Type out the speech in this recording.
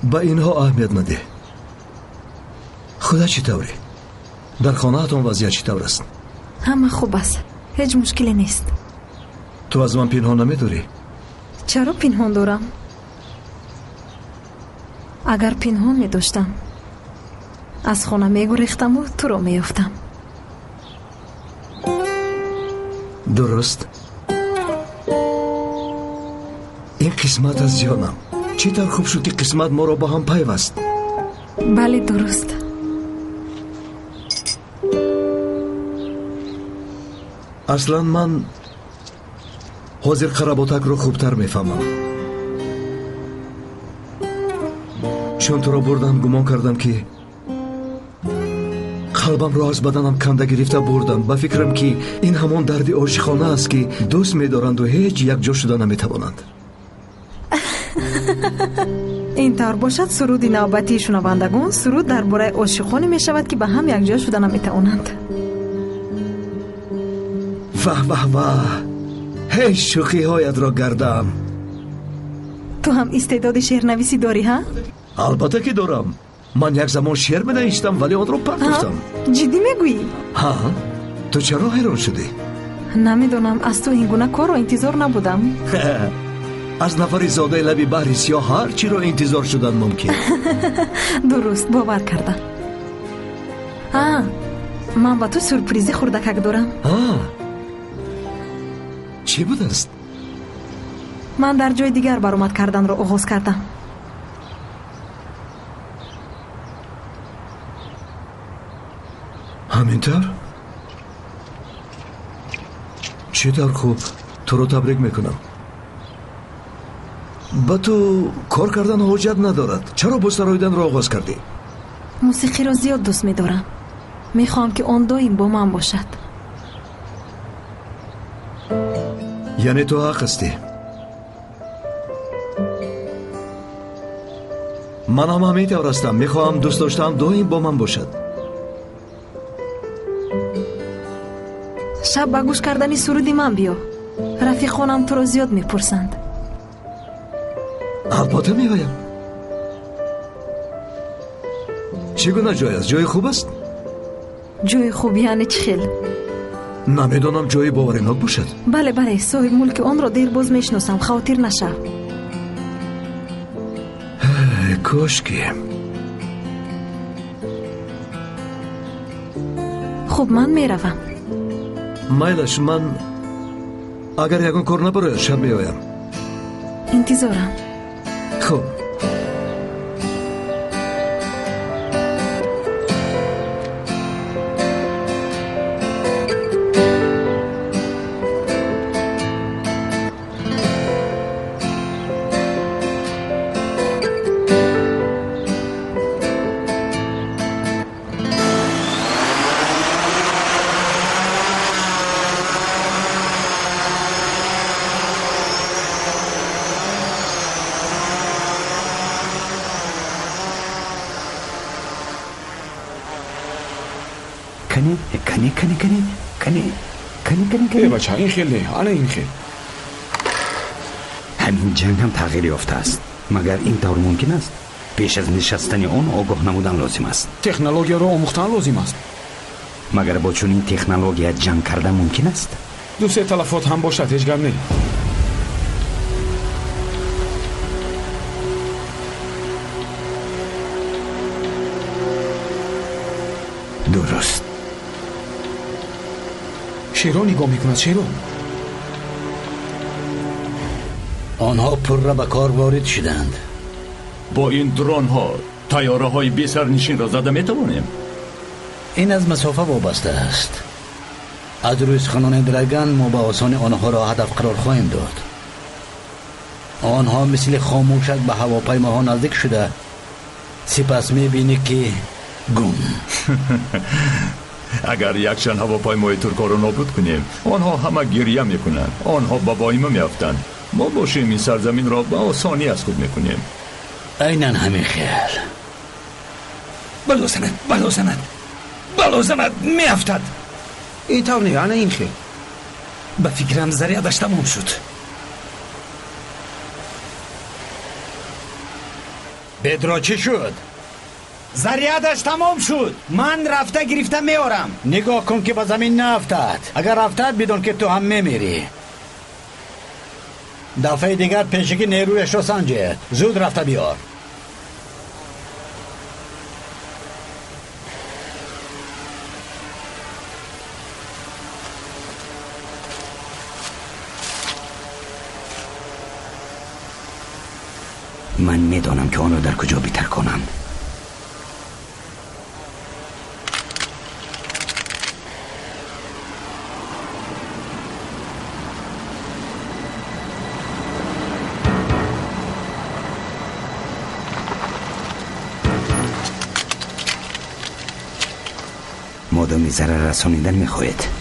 با اینها اهمیت نده. خدا چطوری؟ در خانه‌تان وضعیت چطور است؟ همه خوب است، هیچ مشکلی نیست. تو از من پنهان نمی‌داری؟ چرا پنهان دارم؟ اگر پنهان می داشتم از خانه می گریختم و تو را می یافتم. درست. این قسمت از جانم. چطور خوب شد که قسمت ما را با هم پیوست. بله درست. اصلا من حاضر قراباتک رو خوبتر میفهمم، چون تو را بردم گمان کردم که قلبم را از بدنم کنده گرفته بردم. با فکرم که این همان درد عاشقانه است که دوست می‌دارند و هیچ یک جا شده نمی‌توانند. این طور باشد سرود نوبتی شنوندگان سرود درباره عاشقانی می شود که به هم یک جا شده نمی‌توانند. واه واه واه، هیچ شوخی هایت را گردم. تو هم استعداد شعرنویسی داری ها؟ البته که دارم. من یک زمان شعر می‌نوشتم ولی آن را پرت گفتم. جدی میگویی؟ ها؟ تو چرا حیران شدی؟ نمیدونم، از تو این گونه کار رو انتظار نبودم. از نفر زاده لبی بحر سیاه هر چی رو انتظار شدن ممکن. درست، باور کردم. من با تو سورپرایزی خردکک دارم. چی بود است؟ من در جای دیگر برآمد کردن رو آغاز کردم. همینطور؟ چطور خوب. تو رو تبریک میکنم. با تو کار کردن حاجت ندارد. چرا بستراییدن را آغاز کردی؟ موسیقی را زیاد دوست می‌دارم. میخوام که آن دائم با من باشد. یعنی تو حق هستی. من هم همینطور هستم. میخوام دوست داشتم دائم با من باشد. شب با گوش کردن سرودی من بیا. رفیقانم تو را زیاد میپرسند. البته میایم. چگونه جای است؟ جای خوب است؟ جای خوب یعنی چه خیل؟ نمیدونم، جای باورناک باشد. بله بله، صاحب ملک آن را دیر باز میشناسم، خاطر نشه. کاشکی. خب من میروم. مایلش، من اگر یکون کار نباره شب میایم. انتظارم. خب. کنی بچه این خیلی آنه این خیلی. همین جنگ هم تغییر یافته است. مگر این طور ممکن است؟ پیش از نشستن آن آگاه نمودن لازم است. تکنولوژیا رو آموختن لازم است. مگر با چون این تکنولوژیا جنگ کردن ممکن است؟ دو سه تلفات هم باشد، هیچ گپ نی. درست. شیرو نگاه میکند. شیرو آنها پر را به کار وارد شدند. با این درون ها طیاره های بی سرنشین را زده میتوانیم؟ این از مسافه وابسته است. از روی سخنان درگن ما به آسانی آنها را هدف قرار خواهیم داد. آنها مثل خاموشک به هواپیماها نزدیک شده، سپس میبینی که گم. اگر یکشن هواپیمای ترکا رو نابود کنیم، آنها همه گریه میکنند. آنها با وایمه میافتند. ما باشیم این سرزمین را به آسانی از خود میکنیم. عیناً همین خیال. بلوزند میافتد. این طور نی آنه این خیلی. به فکرم ذریعتش تمام شد. بدرو چی شد؟ زریعتش تمام شد. من رفته گرفته میارم. نگاه کن که به زمین نافتد. اگر رفتد بدون که تو هم میمیری. دفعه دیگر پیشگی نیرویش رو سنجید. زود رفته بیار. من میدانم که آنو در کجا بیتر کنم. مادامی ضرر رسانیدن میخواهید